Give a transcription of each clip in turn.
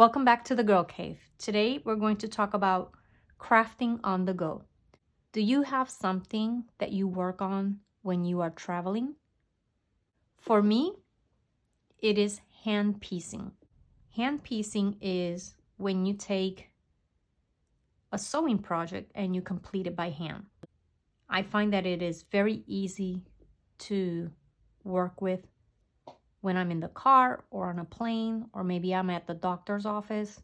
Welcome back to the Girl Cave. Today we're going to talk about crafting on the go. Do you have something that you work on when you are traveling? For me, it is hand piecing. Hand piecing is when you take a sewing project and you complete it by hand. I find that it is very easy to work with when I'm in the car or on a plane, or maybe I'm at the doctor's office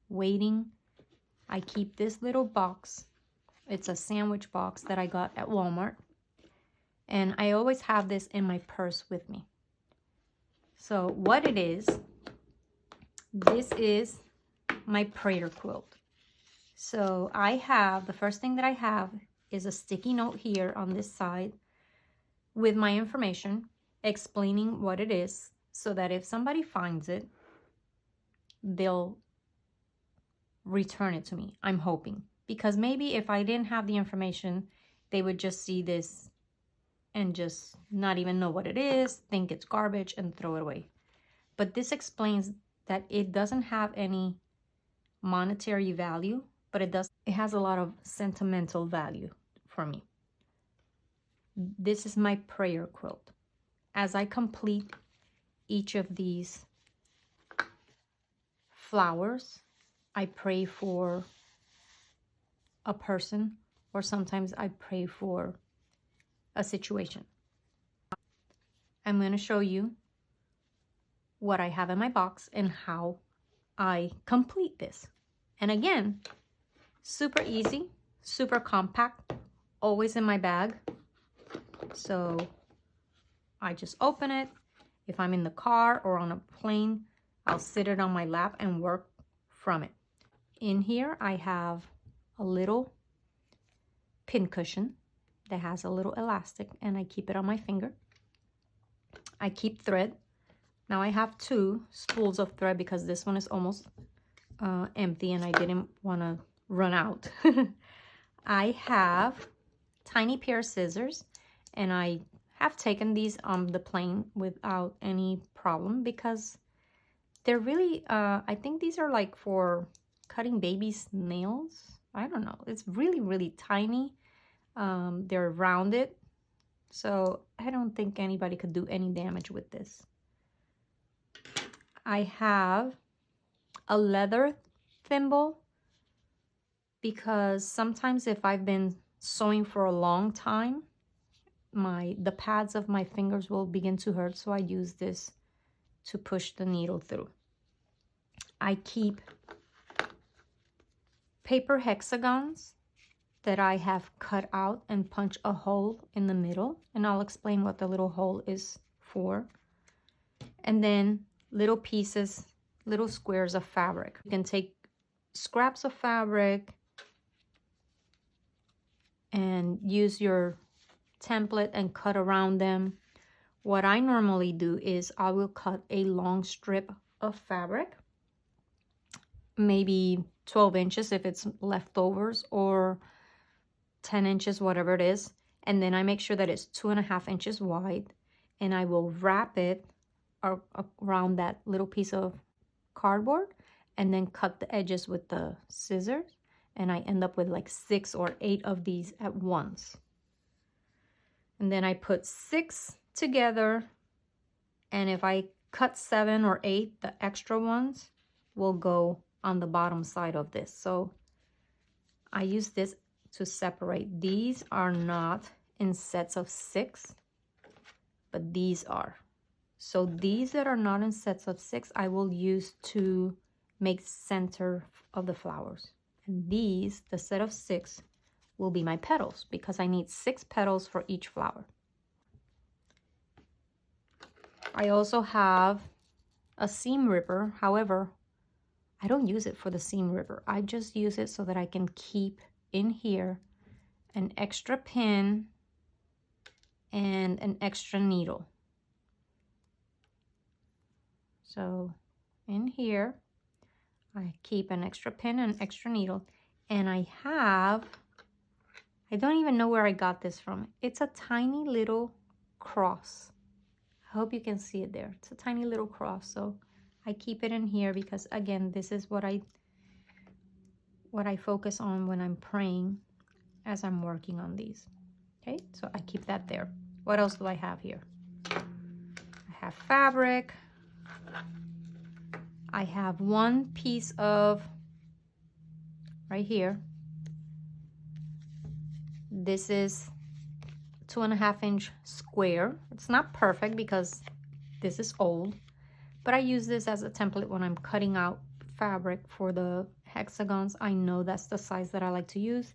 waiting. I keep this little box. It's a sandwich box that I got at Walmart. And I always have this in my purse with me. So what it is, this is my prayer quilt. So the first thing that I have is a sticky note here on this side with my information, explaining what it is, so that if somebody finds it, they'll return it to me. I'm hoping, because maybe if I didn't have the information, they would just see this and just not even know what it is, think it's garbage, and throw it away. But this explains that it doesn't have any monetary value, but it has a lot of sentimental value for me. This is my prayer quilt. As I complete each of these flowers, I pray for a person, or sometimes I pray for a situation. I'm going to show you what I have in my box and how I complete this. And again, super easy, super compact, always in my bag. So I just open it. If I'm in the car or on a plane, I'll sit it on my lap and work from it. In here, I have a little pin cushion that has a little elastic, and I keep it on my finger. I keep thread. Now I have 2 spools of thread because this one is almost empty and I didn't want to run out. I have tiny pair of scissors, and I have taken these on the plane without any problem because they're really, I think these are like for cutting babies' nails. I don't know. It's really, really tiny. They're rounded, so I don't think anybody could do any damage with this. I have a leather thimble because sometimes if I've been sewing for a long time, the pads of my fingers will begin to hurt, so I use this to push the needle through. I keep paper hexagons that I have cut out and punch a hole in the middle, and I'll explain what the little hole is for. And then little pieces, little squares of fabric. You can take scraps of fabric and use your template and cut around them. What I normally do is I will cut a long strip of fabric, maybe 12 inches if it's leftovers, or 10 inches, whatever it is. And then I make sure that it's 2.5 inches wide, and I will wrap it around that little piece of cardboard and then cut the edges with the scissors. And I end up with like 6 or 8 of these at once. And then I put 6 together, and if I cut 7 or 8, the extra ones will go on the bottom side of this. So I use this to separate. These are not in sets of 6, but these are. So these that are not in sets of 6, I will use to make center of the flowers. And these, the set of 6, will be my petals because I need 6 petals for each flower. I also have a seam ripper. However, I don't use it for the seam ripper. I just use it so that I can keep in here an extra pin and an extra needle. So in here, I keep an extra pin and an extra needle. And I don't even know where I got this from. It's a tiny little cross. I hope you can see it there. It's a tiny little cross. So I keep it in here because, again, this is what I focus on when I'm praying as I'm working on these. Okay, so I keep that there. What else do I have here? I have fabric. I have one piece of, right here, this is 2.5-inch square. It's not perfect because this is old, but I use this as a template when I'm cutting out fabric for the hexagons. I know that's the size that I like to use.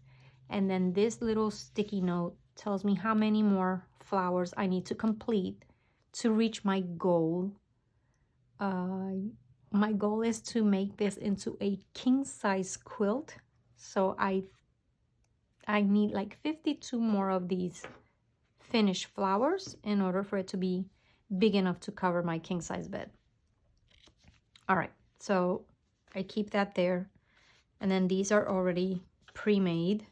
And then this little sticky note tells me how many more flowers I need to complete to reach my goal. My goal is to make this into a king-size quilt. So I need like 52 more of these finished flowers in order for it to be big enough to cover my king-size bed. All right, so I keep that there. And then these are already pre-made.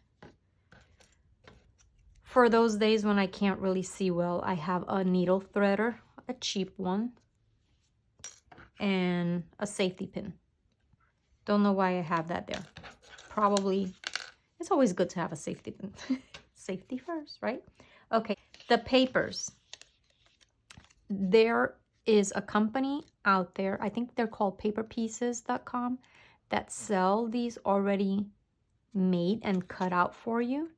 For those days when I can't really see well, I have a needle threader, a cheap one, and a safety pin. Don't know why I have that there. Probably, it's always good to have a safety pin. Safety first, right? Okay, the papers. There is a company out there, I think they're called paperpieces.com, that sell these already made and cut out for you.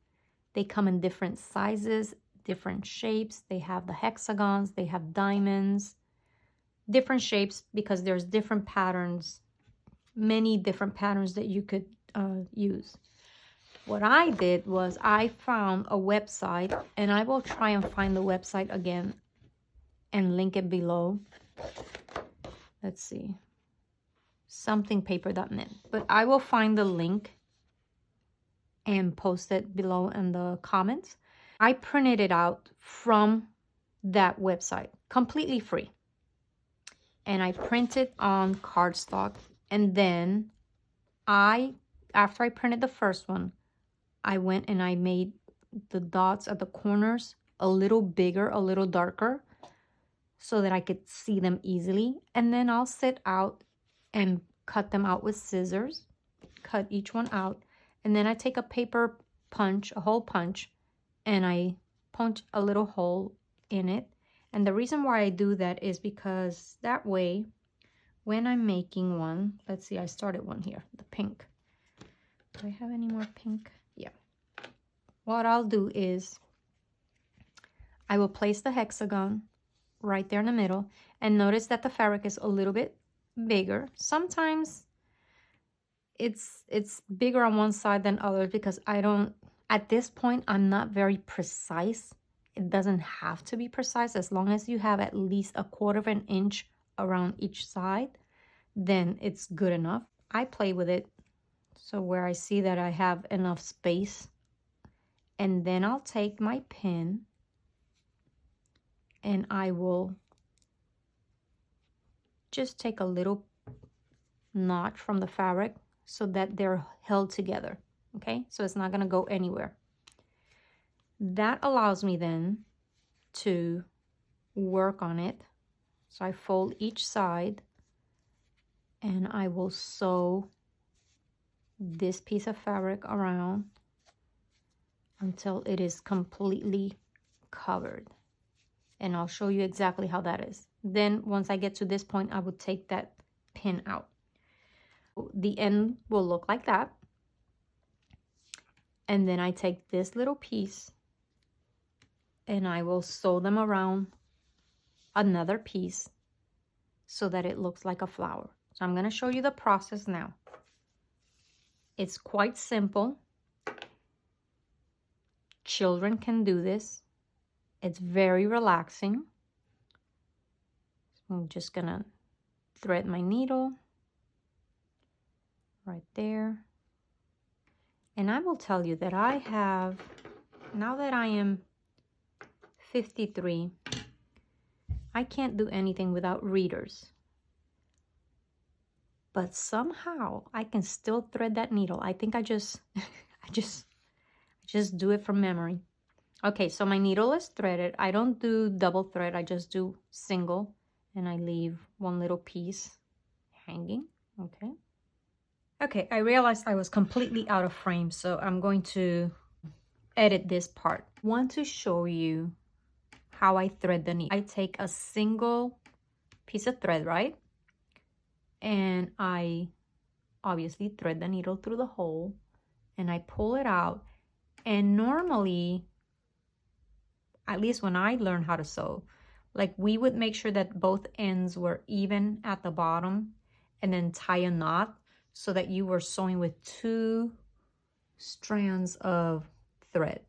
They come in different sizes, different shapes. They have the hexagons, they have diamonds, different shapes because there's different patterns, many different patterns that you could use. What I did was I found a website, and I will try and find the website again and link it below. Let's see, somethingpaper.net, but I will find the link and post it below in the comments. I printed it out from that website, completely free. And I printed on cardstock. And then after I printed the first one, I went and I made the dots at the corners a little bigger, a little darker, so that I could see them easily. And then I'll sit out and cut them out with scissors, cut each one out. And then I take a paper punch, a hole punch, and I punch a little hole in it. And the reason why I do that is because that way, when I'm making one, let's see, I started one here, the pink. Do I have any more pink? Yeah. What I'll do is I will place the hexagon right there in the middle, and notice that the fabric is a little bit bigger. Sometimes it's bigger on one side than others because at this point, I'm not very precise. It doesn't have to be precise. As long as you have at least 1/4 inch around each side, then it's good enough. I play with it so where I see that I have enough space, and then I'll take my pin and I will just take a little notch from the fabric so that they're held together, okay? So it's not gonna go anywhere. That allows me then to work on it. So I fold each side and I will sew this piece of fabric around until it is completely covered. And I'll show you exactly how that is. Then once I get to this point, I would take that pin out. The end will look like that. And then I take this little piece and I will sew them around another piece so that it looks like a flower. So I'm going to show you the process now. It's quite simple. Children can do this. It's very relaxing. So I'm just going to thread my needle right there. And I will tell you that I have, now that I am 53, I can't do anything without readers. But somehow I can still thread that needle. I think I just do it from memory. Okay, so my needle is threaded. I don't do double thread, I just do single, and I leave one little piece hanging. Okay. Okay, I realized I was completely out of frame, so I'm going to edit this part. I want to show you how I thread the needle. I take a single piece of thread, right? And I obviously thread the needle through the hole and I pull it out. And normally, at least when I learned how to sew, like we would make sure that both ends were even at the bottom and then tie a knot so that you were sewing with 2 strands of thread.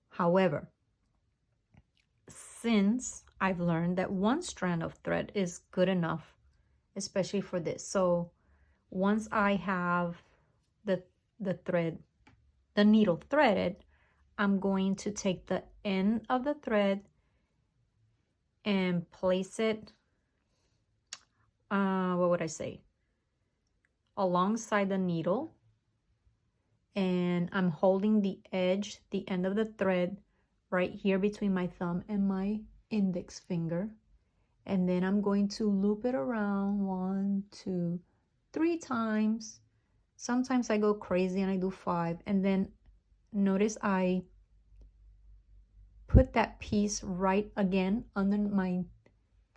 However, since I've learned that 1 strand of thread is good enough, especially for this. So once I have the needle threaded, I'm going to take the end of the thread and place it, what would I say? Alongside the needle. And I'm holding the edge, the end of the thread, right here between my thumb and my index finger. And then I'm going to loop it around 1, 2, 3 times. Sometimes I go crazy and I do 5. And then notice I put that piece right again under my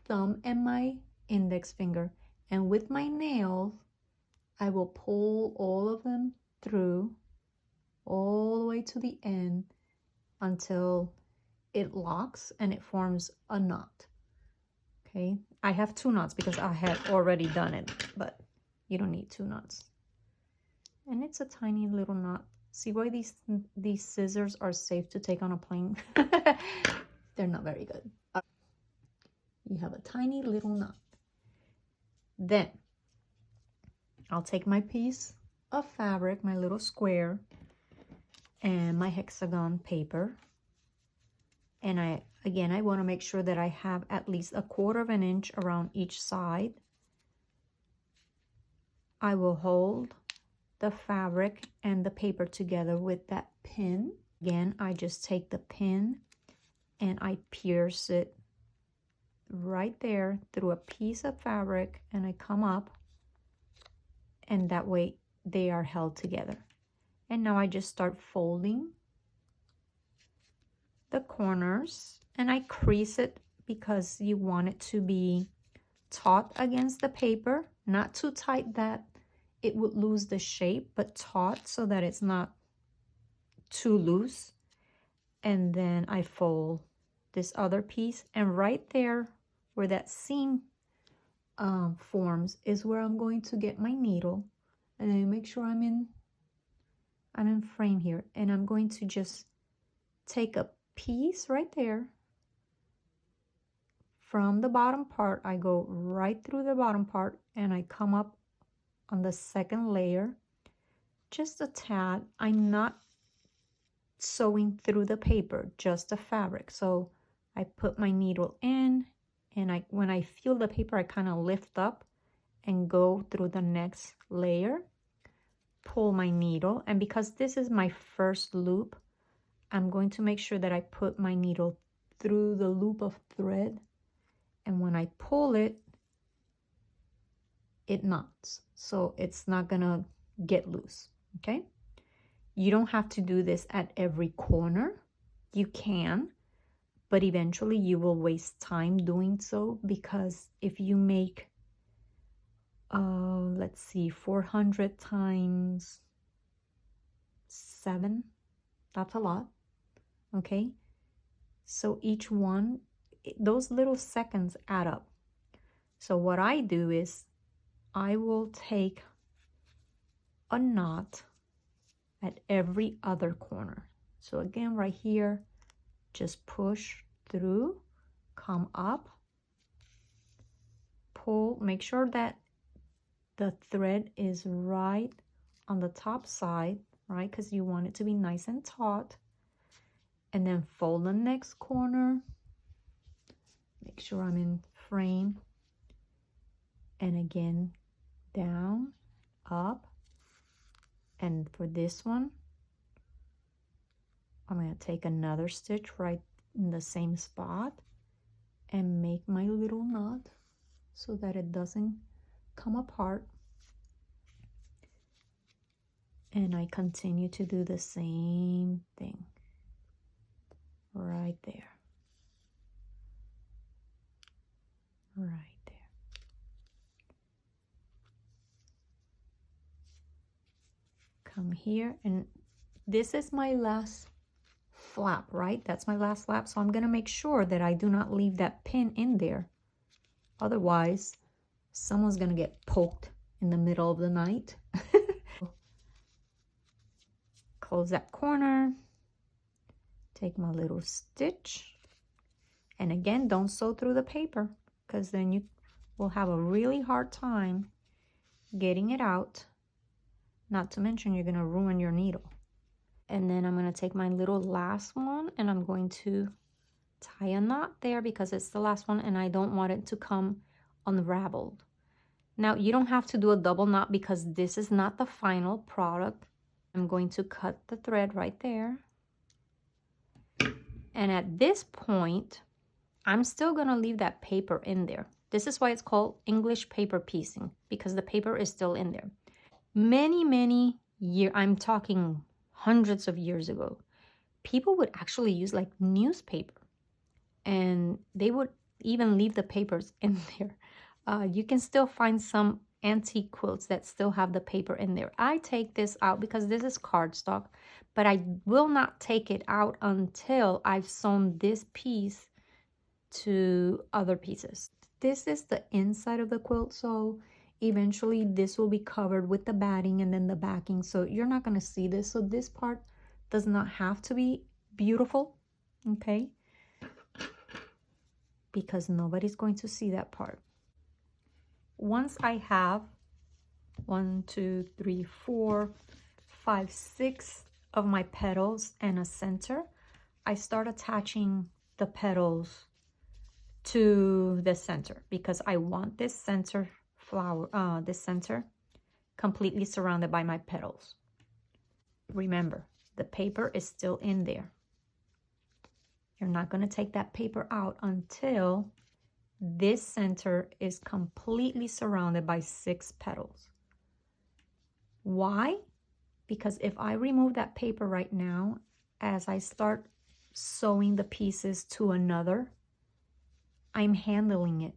thumb and my index finger. And with my nails, I will pull all of them through all the way to the end until it locks and it forms a knot. Okay, I have 2 knots because I had already done it, but you don't need 2 knots. And it's a tiny little knot. See why these scissors are safe to take on a plane? They're not very good. You have a tiny little knot. Then I'll take my piece of fabric, my little square, and my hexagon paper. And I want to make sure that I have at least 1/4 of an inch around each side. I will hold the fabric and the paper together with that pin. Again, I just take the pin and I pierce it right there through a piece of fabric, and I come up, and that way they are held together. And now I just start folding the corners, and I crease it because you want it to be taut against the paper, not too tight that it would lose the shape, but taut so that it's not too loose. And then I fold this other piece, and right there where that seam forms is where I'm going to get my needle, and then make sure I'm in frame here, and I'm going to just take a piece right there from the bottom part. I go right through the bottom part and I come up on the second layer just a tad. I'm not sewing through the paper, just the fabric. So I put my needle in, and when I feel the paper, I kind of lift up and go through the next layer, pull my needle, and because this is my first loop, I'm going to make sure that I put my needle through the loop of thread, and when I pull it, it knots, so it's not gonna get loose. Okay, you don't have to do this at every corner. You can, but eventually you will waste time doing so, because if you make let's see, 400 times 7, that's a lot. Okay, so each one, those little seconds add up. So what I do is I will take a knot at every other corner. So again, right here, just push through, come up, pull, make sure that the thread is right on the top side, right? Because you want it to be nice and taut. And then fold the next corner, make sure I'm in frame, and again, down, up. And for this one, I'm going to take another stitch right in the same spot and make my little knot so that it doesn't come apart. And I continue to do the same thing right there. Right there. Come here, and this is my last flap, right? That's my last flap, so I'm gonna make sure that I do not leave that pin in there. Otherwise, someone's gonna get poked in the middle of the night. Close that corner, take my little stitch, and again, don't sew through the paper, because then you will have a really hard time getting it out. Not to mention, you're gonna ruin your needle. And then I'm gonna take my little last one, and I'm going to tie a knot there because it's the last one, and I don't want it to come unraveled. Now, you don't have to do a double knot because this is not the final product. I'm going to cut the thread right there. And at this point, I'm still gonna leave that paper in there. This is why it's called English paper piecing, because the paper is still in there. Many years, I'm talking hundreds of years ago, people would actually use like newspaper, and they would even leave the papers in there. You can still find some antique quilts that still have the paper in there. I take this out because this is cardstock, but I will not take it out until I've sewn this piece to other pieces. This is the inside of the quilt, so eventually this will be covered with the batting and then the backing, so you're not going to see this. So this part does not have to be beautiful, okay? Because nobody's going to see that part. Once I have 1, 2, 3, 4, 5, 6 of my petals and a center, I start attaching the petals to the center because I want this center flower, this center completely surrounded by my petals. Remember, the paper is still in there. You're not going to take that paper out until this center is completely surrounded by 6 petals. Why? Because if I remove that paper right now, as I start sewing the pieces to another, I'm handling it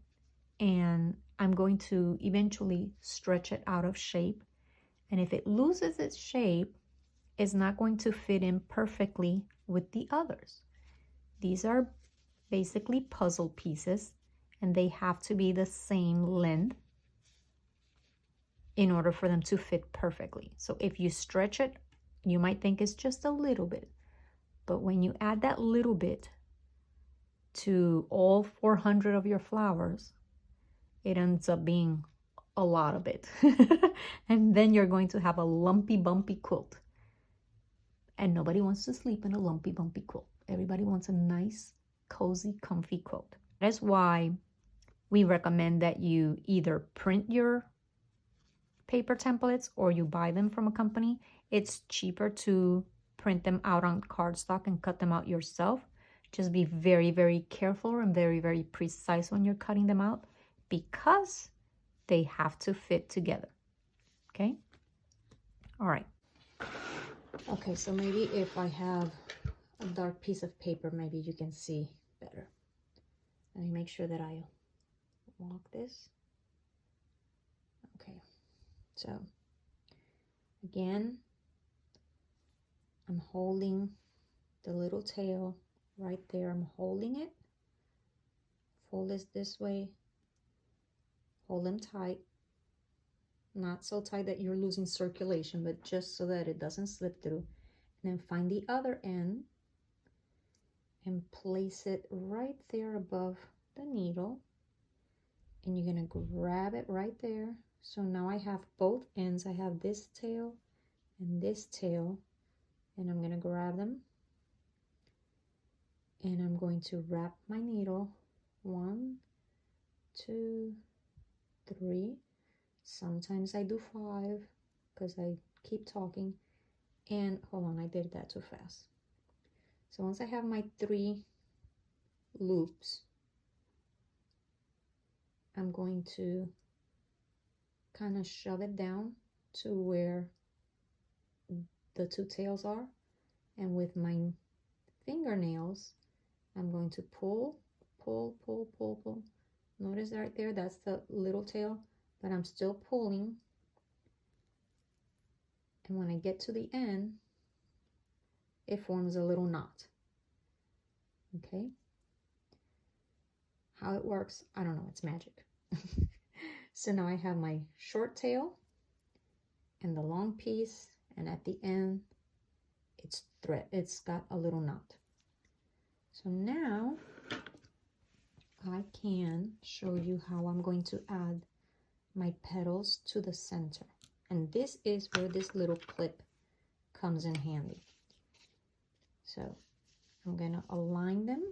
and I'm going to eventually stretch it out of shape. And if it loses its shape, it's not going to fit in perfectly with the others. These are basically puzzle pieces, and they have to be the same length in order for them to fit perfectly. So if you stretch it, you might think it's just a little bit, but when you add that little bit to all 400 of your flowers, it ends up being a lot of it. And then you're going to have a lumpy, bumpy quilt. And nobody wants to sleep in a lumpy, bumpy quilt. Everybody wants a nice, cozy, comfy quilt. That's why we recommend that you either print your paper templates or you buy them from a company. It's cheaper to print them out on cardstock and cut them out yourself. Just be very, very careful and very, very precise when you're cutting them out because they have to fit together. Okay? All right. Okay, so maybe if I have a dark piece of paper, maybe you can see better. Let me make sure that I lock this. Okay, so again, I'm holding the little tail right there. I'm holding it. Fold this way. Hold them tight. Not so tight that you're losing circulation, but just so that it doesn't slip through. And then find the other end and place it right there above the needle. And you're gonna grab it right there. So now I have both ends. I have this tail and this tail, and I'm gonna grab them. And I'm going to wrap my needle. 1, 2, 3. Sometimes I do 5 because I keep talking. And hold on, I did that too fast. So once I have my 3 loops, I'm going to kind of shove it down to where the two tails are, and with my fingernails I'm going to pull, pull, pull, pull, pull. Notice right there, that's the little tail, but I'm still pulling, and when I get to the end it forms a little knot. Okay, how it works, I don't know, it's magic. So now I have my short tail and the long piece, and at the end it's got a little knot. So now I can show you how I'm going to add my petals to the center, and this is where this little clip comes in handy. So I'm going to align them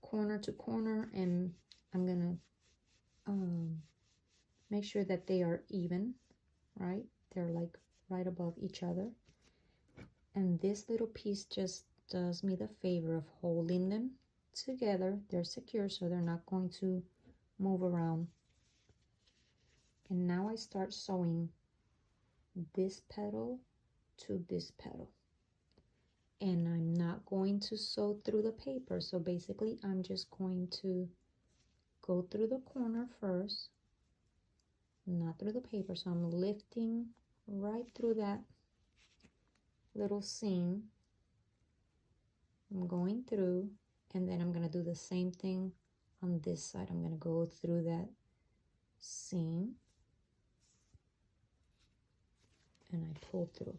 corner to corner, and I'm going to make sure that they are even, right? They're like right above each other. And this little piece just does me the favor of holding them together. They're secure, so they're not going to move around. And now I start sewing this petal to this petal. And I'm not going to sew through the paper. So basically, I'm just going to go through the corner first, not through the paper. So I'm lifting right through that little seam. I'm going through, and then I'm going to do the same thing on this side. I'm going to go through that seam and I pull through.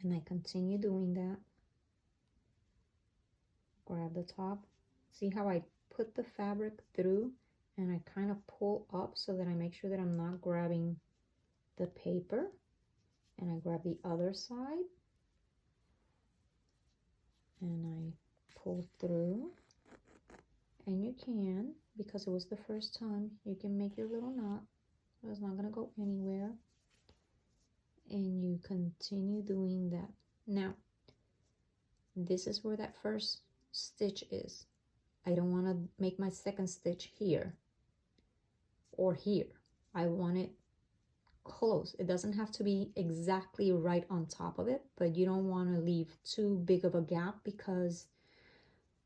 And I continue doing that. Grab the top. See how I put the fabric through and I kind of pull up so that I make sure that I'm not grabbing the paper, and I grab the other side and I pull through. And you can, because it was the first time, you can make your little knot. It's not going to go anywhere. And you continue doing that. Now, this is where that first stitch is. I don't want to make my second stitch here or here. I want it close. It doesn't have to be exactly right on top of it, but you don't want to leave too big of a gap because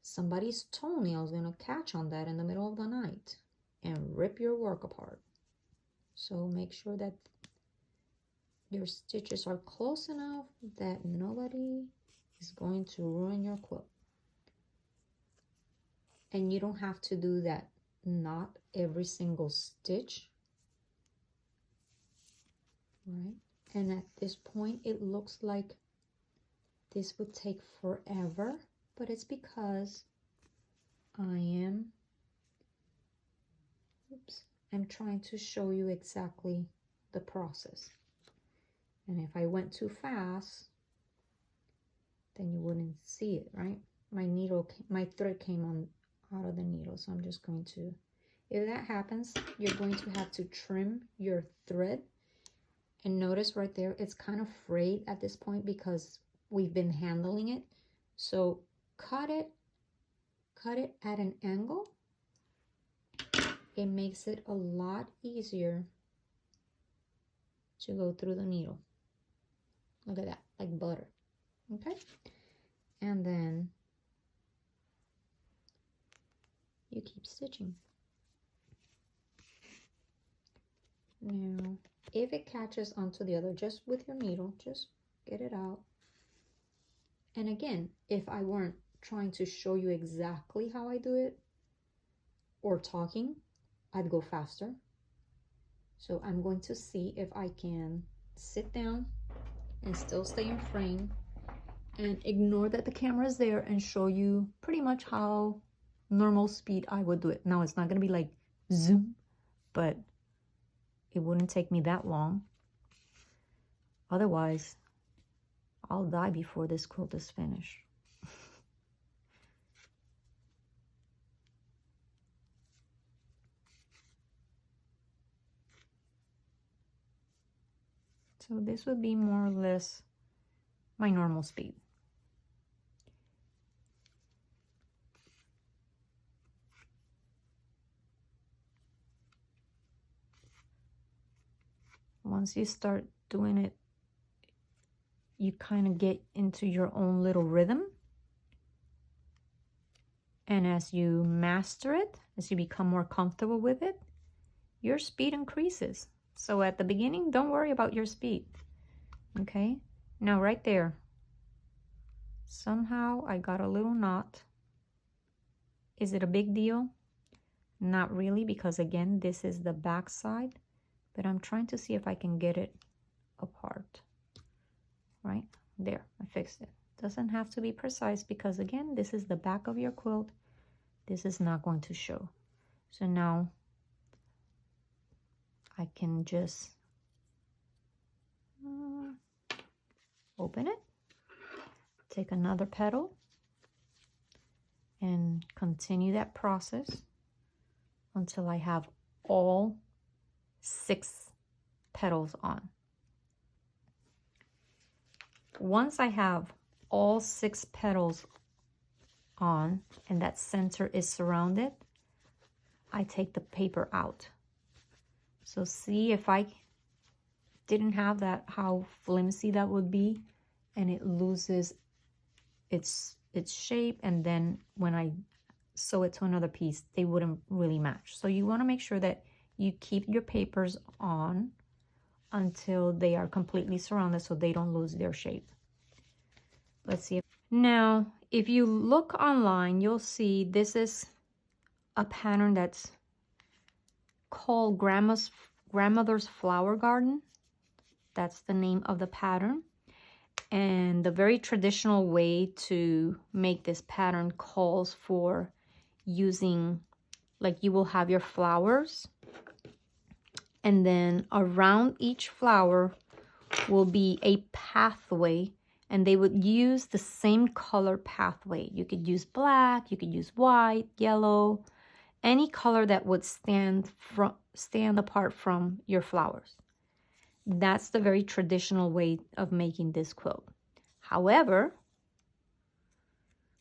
somebody's toenail is going to catch on that in the middle of the night and rip your work apart. So make sure that your stitches are close enough that nobody is going to ruin your quilt. And you don't have to do that knot every single stitch, right? And at this point, it looks like this would take forever, but it's because I'm trying to show you exactly the process. And if I went too fast, then you wouldn't see it, right? My thread came on out of the needle, so I'm just going to, if that happens, you're going to have to trim your thread. And notice right there, it's kind of frayed at this point because we've been handling it. So cut it at an angle. It makes it a lot easier to go through the needle. Look at that, like butter. Okay, and then you keep stitching. Now, if it catches onto the other, just with your needle, just get it out. And again, if I weren't trying to show you exactly how I do it or talking, I'd go faster. So I'm going to see if I can sit down and still stay in frame and ignore that the camera is there and show you pretty much how normal speed I would do it. Now, it's not going to be like zoom, but it wouldn't take me that long. Otherwise, I'll die before this quilt is finished. So this would be more or less my normal speed. Once you start doing it, you kind of get into your own little rhythm. And as you master it, as you become more comfortable with it, your speed increases. So at the beginning, don't worry about your speed. Okay? Now right there, somehow I got a little knot. Is it a big deal? Not really, because again, this is the back side, but I'm trying to see if I can get it apart. Right there, I fixed it. Doesn't have to be precise, because again, this is the back of your quilt. This is not going to show. So now I can just open it, take another petal, and continue that process until I have all 6 petals on. Once I have all 6 petals on and that center is surrounded, I take the paper out. So see, if I didn't have that, how flimsy that would be, and it loses its shape, and then when I sew it to another piece, they wouldn't really match. So you want to make sure that you keep your papers on until they are completely surrounded so they don't lose their shape. Let's see. Now, if you look online, you'll see this is a pattern that's called Grandmother's Flower Garden. That's the name of the pattern. And the very traditional way to make this pattern calls for using, like, you will have your flowers, and then around each flower will be a pathway, and they would use the same color pathway. You could use black, you could use white, yellow, any color that would stand apart from your flowers. That's the very traditional way of making this quilt. However,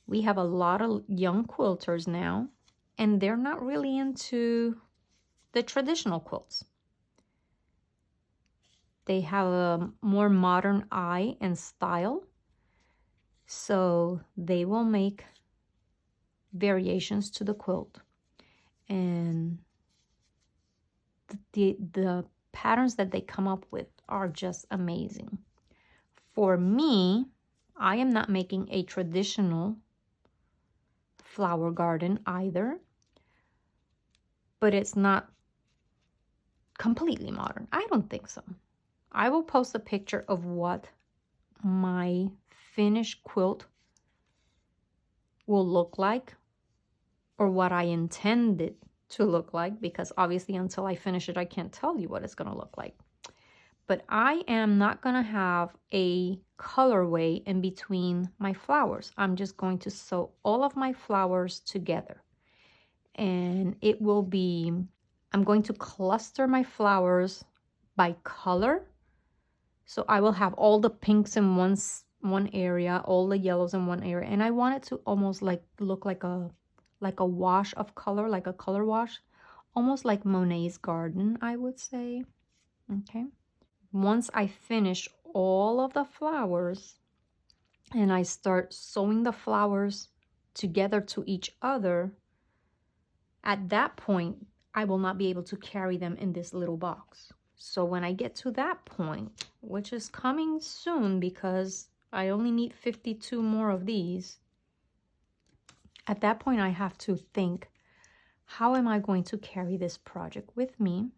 we have a lot of young quilters now, and they're not really into the traditional quilts. They have a more modern eye and style, so they will make variations to the quilt. And the patterns that they come up with are just amazing. For me, I am not making a traditional flower garden either, but it's not completely modern. I don't think so. I will post a picture of what my finished quilt will look like, or what I intended to look like, because obviously until I finish it, I can't tell you what it's going to look like. But I am not going to have a colorway in between my flowers. I'm just going to sew all of my flowers together. And it will be, I'm going to cluster my flowers by color. So I will have all the pinks in one area, all the yellows in one area. And I want it to almost like look like a wash of color, like a color wash. Almost like Monet's garden, I would say. Okay. Once I finish all of the flowers and I start sewing the flowers together to each other, at that point, I will not be able to carry them in this little box. So when I get to that point, which is coming soon because I only need 52 more of these, at that point I have to think, how am I going to carry this project with me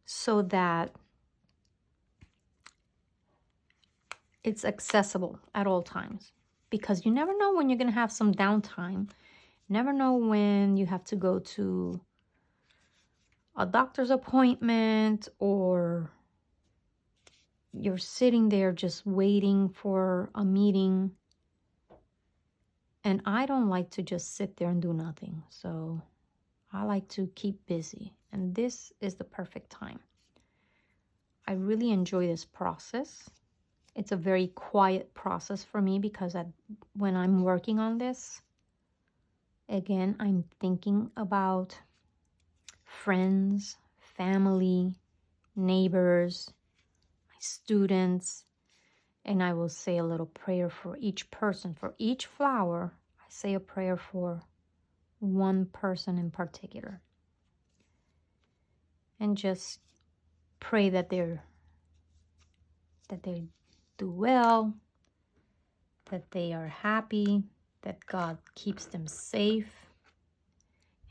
so that it's accessible at all times? Because you never know when you're going to have some downtime. Never know when you have to go to a doctor's appointment, or you're sitting there just waiting for a meeting. And I don't like to just sit there and do nothing. So I like to keep busy. And this is the perfect time. I really enjoy this process. It's a very quiet process for me because when I'm working on this, again, I'm thinking about friends, family, neighbors, my students, and I will say a little prayer for each person. For each flower, I say a prayer for one person in particular. And just pray that they do well, that they are happy, that God keeps them safe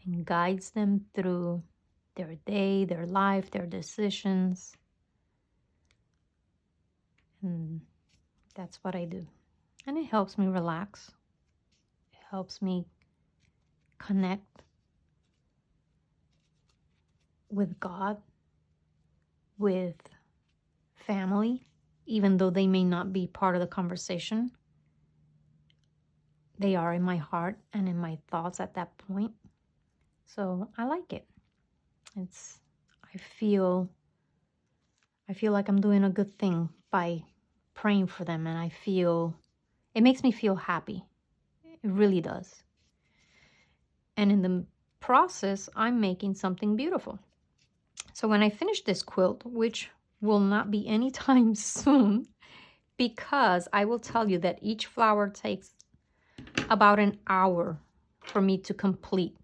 and guides them through their day, their life, their decisions. And that's what I do. And it helps me relax. It helps me connect with God, with family, even though they may not be part of the conversation. They are in my heart and in my thoughts at that point. So I like it. I feel like I'm doing a good thing by praying for them, and it makes me feel happy. It really does. And in the process, I'm making something beautiful. So when I finish this quilt, which will not be anytime soon, because I will tell you that each flower takes about an hour for me to complete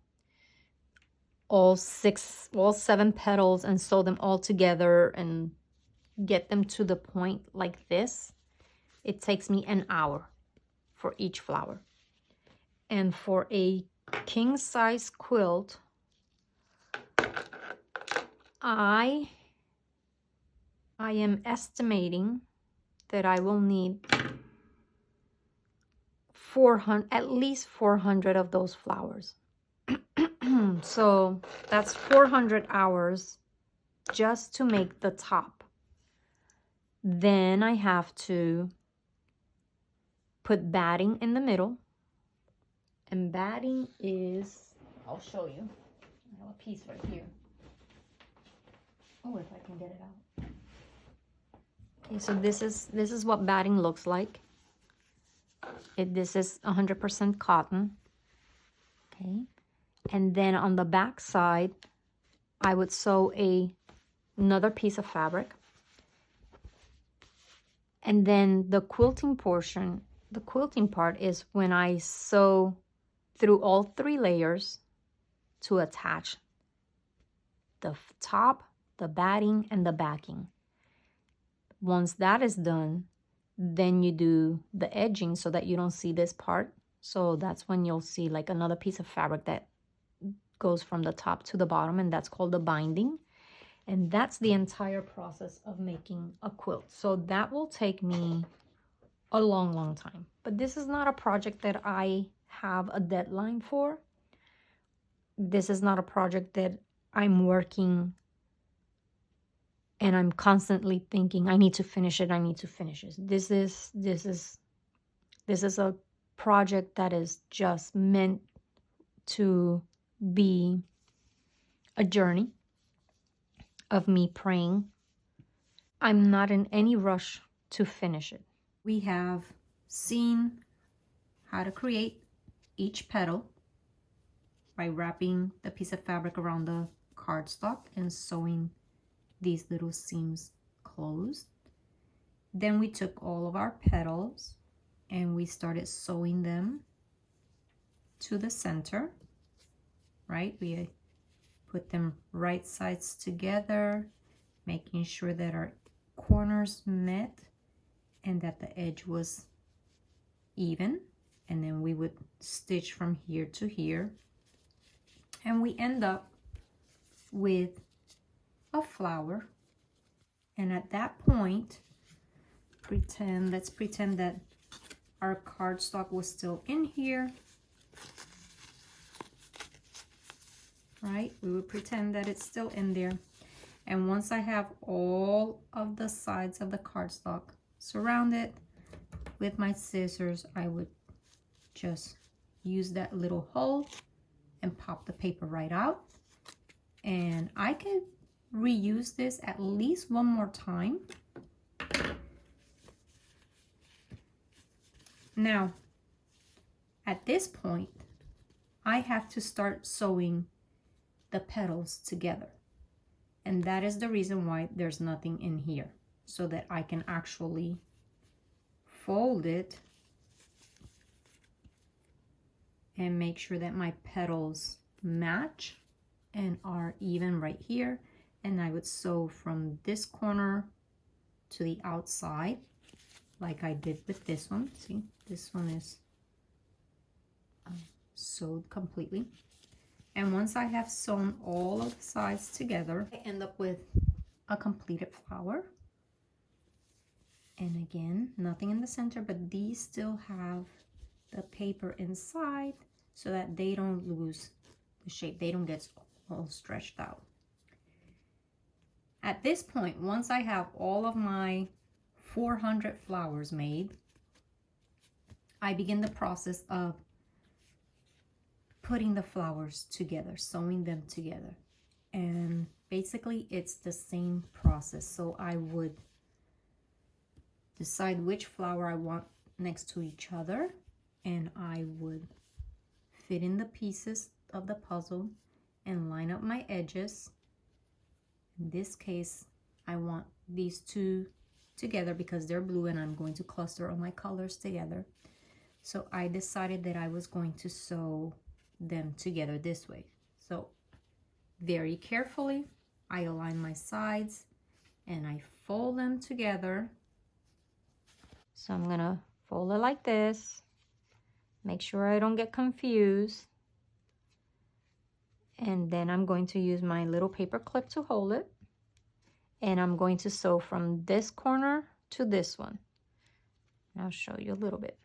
all 7 petals and sew them all together and get them to the point like this. It takes me an hour for each flower. And for a king size quilt, I am estimating that I will need at least 400 of those flowers. So that's 400 hours just to make the top. Then I have to put batting in the middle. And batting is, I'll show you. I have a piece right here. Oh, if I can get it out. Okay, so this is what batting looks like. This is 100% cotton. Okay. And then on the back side, I would sew another piece of fabric. And then the quilting portion, the quilting part is when I sew through all 3 layers to attach the top, the batting, and the backing. Once that is done, then you do the edging so that you don't see this part. So that's when you'll see like another piece of fabric that goes from the top to the bottom, and that's called the binding. And that's the entire process of making a quilt. So that will take me a long time. But this is not a project that I have a deadline for. This is not a project that I'm working and I'm constantly thinking, I need to finish it, I need to finish it. This is a project that is just meant to be a journey of me praying. I'm not in any rush to finish it. We have seen how to create each petal by wrapping the piece of fabric around the cardstock and sewing these little seams closed. Then we took all of our petals and we started sewing them to the center, right? We put them right sides together, making sure that our corners met and that the edge was even. And then we would stitch from here to here. And we end up with a flower. And at that point, let's pretend that our cardstock was still in here. Right? We would pretend that it's still in there. And once I have all of the sides of the cardstock surrounded with my scissors, I would just use that little hole and pop the paper right out. And I could reuse this at least one more time. Now, at this point, I have to start sewing the petals together. And that is the reason why there's nothing in here, so that I can actually fold it and make sure that my petals match and are even right here. And I would sew from this corner to the outside like I did with this one. See, this one is sewed completely. And once I have sewn all of the sides together, I end up with a completed flower. And again, nothing in the center, but these still have the paper inside so that they don't lose the shape. They don't get all stretched out. At this point, once I have all of my 400 flowers made, I begin the process of putting the flowers together, sewing them together. And basically it's the same process. So I would decide which flower I want next to each other, and I would fit in the pieces of the puzzle and line up my edges. In this case, I want these two together because they're blue and I'm going to cluster all my colors together. So I decided that I was going to sew them together this way. So very carefully, I align my sides and I fold them together. So I'm gonna fold it like this. Make sure I don't get confused. And then I'm going to use my little paper clip to hold it. And I'm going to sew from this corner to this one. And I'll show you a little bit.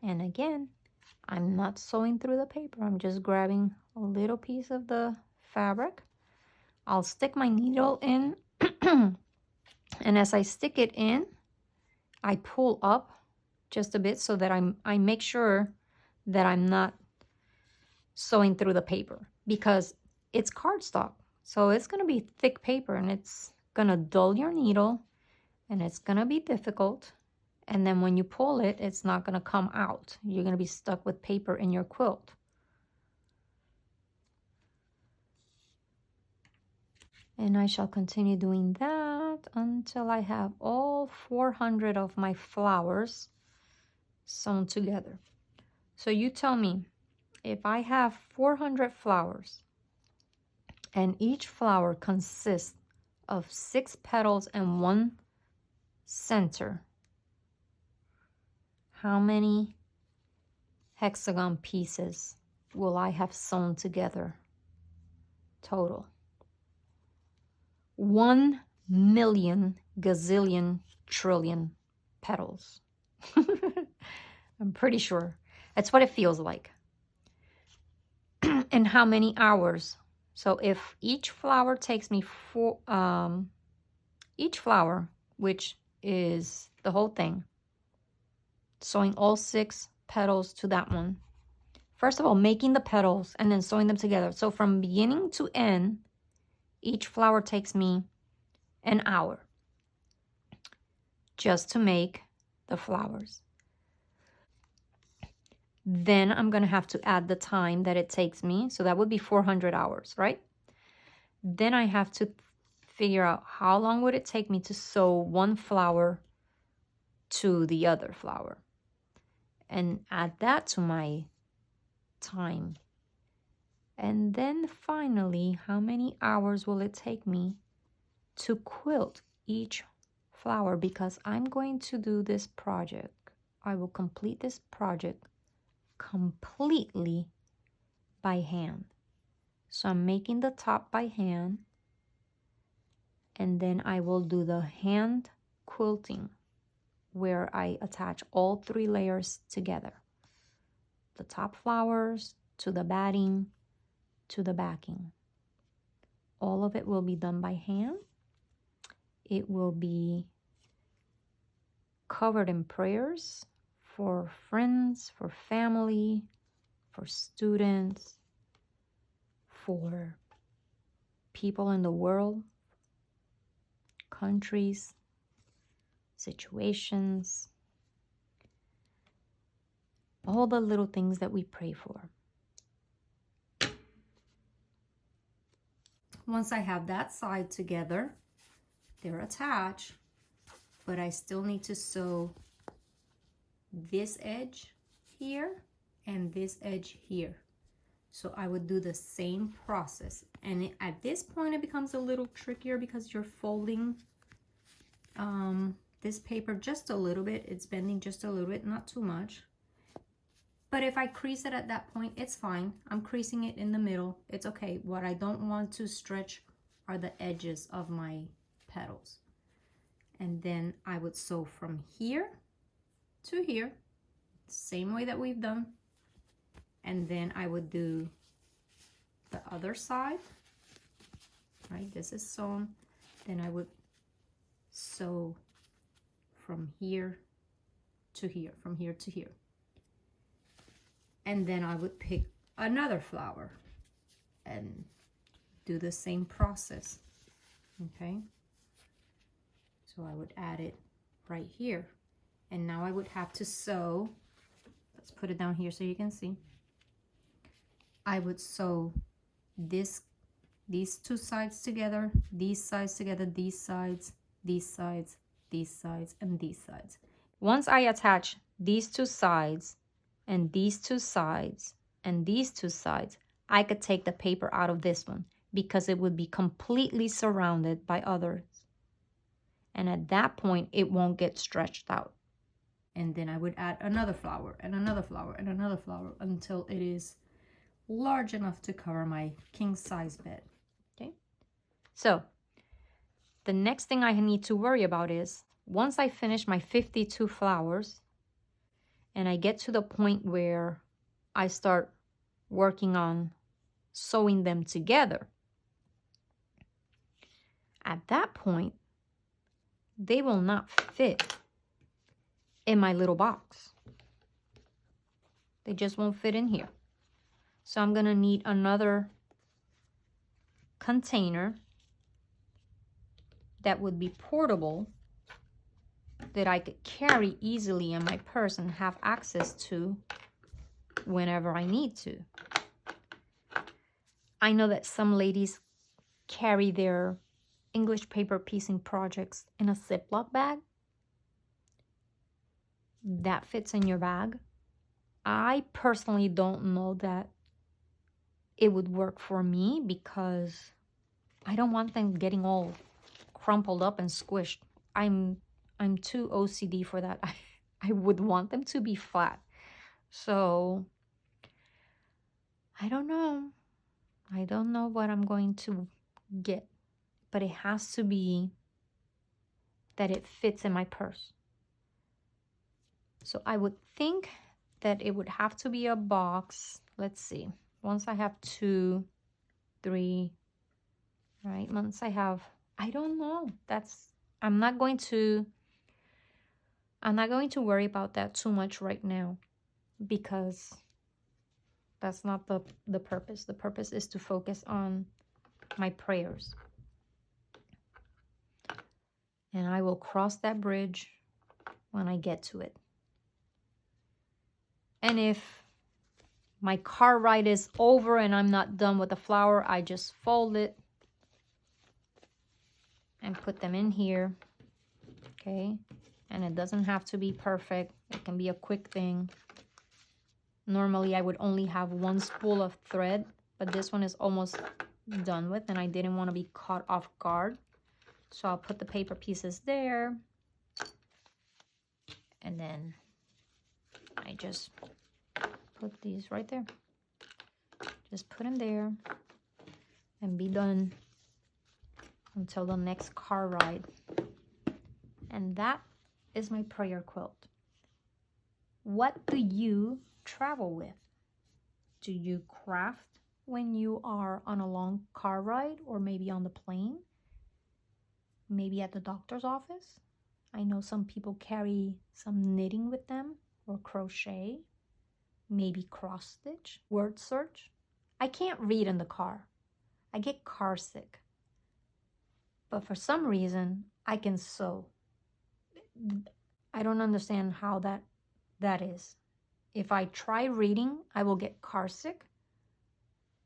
And again, I'm not sewing through the paper. I'm just grabbing a little piece of the fabric. I'll stick my needle in. And as I stick it in, I pull up just a bit so that I make sure that I'm not sewing through the paper, because it's cardstock. So it's going to be thick paper and it's going to dull your needle and it's going to be difficult. And then when you pull it, it's not going to come out. You're going to be stuck with paper in your quilt. And I shall continue doing that until I have all 400 of my flowers sewn together. So you tell me, if I have 400 flowers and each flower consists of 6 petals and 1 center, how many hexagon pieces will I have sewn together total? 1 million gazillion trillion petals. I'm pretty sure. That's what it feels like. And how many hours? So if each flower takes me each flower, which is the whole thing, sewing all 6 petals to that one. First of all, making the petals and then sewing them together. So from beginning to end, each flower takes me an hour just to make the flowers. Then I'm going to have to add the time that it takes me. So that would be 400 hours, right? Then I have to figure out how long would it take me to sew one flower to the other flower. And add that to my time. And then finally, how many hours will it take me to quilt each flower? Because I'm going to do this project. I will complete this project completely by hand. So I'm making the top by hand, and then I will do the hand quilting where I attach all 3 layers together. The top flowers to the batting to the backing. All of it will be done by hand. It will be covered in prayers for friends, for family, for students, for people in the world, countries. situations, all the little things that we pray for. Once I have that side together, they're attached, but I still need to sew this edge here and this edge here. So I would do the same process. And at this point, it becomes a little trickier because you're folding this paper just a little bit. It's bending just a little bit, not too much. But if I crease it at that point, it's fine. I'm creasing it in the middle. It's okay. What I don't want to stretch are the edges of my petals. And then I would sew from here to here, same way that we've done. And then I would do the other side, right? This is sewn. Then I would sew from here to here, from here to here. And then I would pick another flower and do the same process, okay? So I would add it right here. And now I would have to sew, let's put it down here so you can see. I would sew these two sides together, these sides together, these sides, these sides, these sides, and these sides. Once I attach these two sides and these two sides and these two sides, I could take the paper out of this one because it would be completely surrounded by others. And at that point, it won't get stretched out. And then I would add another flower and another flower and another flower until it is large enough to cover my king size bed. Okay, so the next thing I need to worry about is once I finish my 52 flowers and I get to the point where I start working on sewing them together, at that point they will not fit in my little box. They just won't fit in here. So I'm gonna need another container that would be portable, that I could carry easily in my purse and have access to whenever I need to. I know that some ladies carry their English paper piecing projects in a Ziploc bag. That fits in your bag. I personally don't know that it would work for me because I don't want them getting all crumpled up and squished. I'm too OCD for that. I would want them to be flat. So I don't know. I don't know what I'm going to get, but it has to be that it fits in my purse. So I would think that it would have to be a box. Let's see. Once I have 2, 3, right? Once I have, I don't know. I'm not going to worry about that too much right now because that's not the purpose. The purpose is to focus on my prayers. And I will cross that bridge when I get to it. And if my car ride is over and I'm not done with the flower, I just fold it and put them in here, okay? And it doesn't have to be perfect. It can be a quick thing. Normally, I would only have one spool of thread, but this one is almost done with, and I didn't want to be caught off guard. So I'll put the paper pieces there, and then I just put these right there. Just put them there and be done until the next car ride. And that is my prayer quilt. What do you travel with? Do you craft when you are on a long car ride or maybe on the plane? Maybe at the doctor's office? I know some people carry some knitting with them or crochet. Maybe cross stitch, word search. I can't read in the car. I get car sick. But for some reason, I can sew. I don't understand how that is. If I try reading, I will get car sick,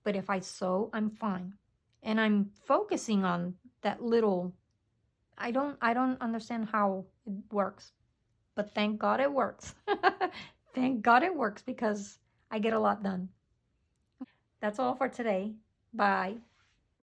but if I sew, I'm fine. And I'm focusing on that little, I don't understand how it works, but thank God it works. Thank God it works because I get a lot done. That's all for today. Bye.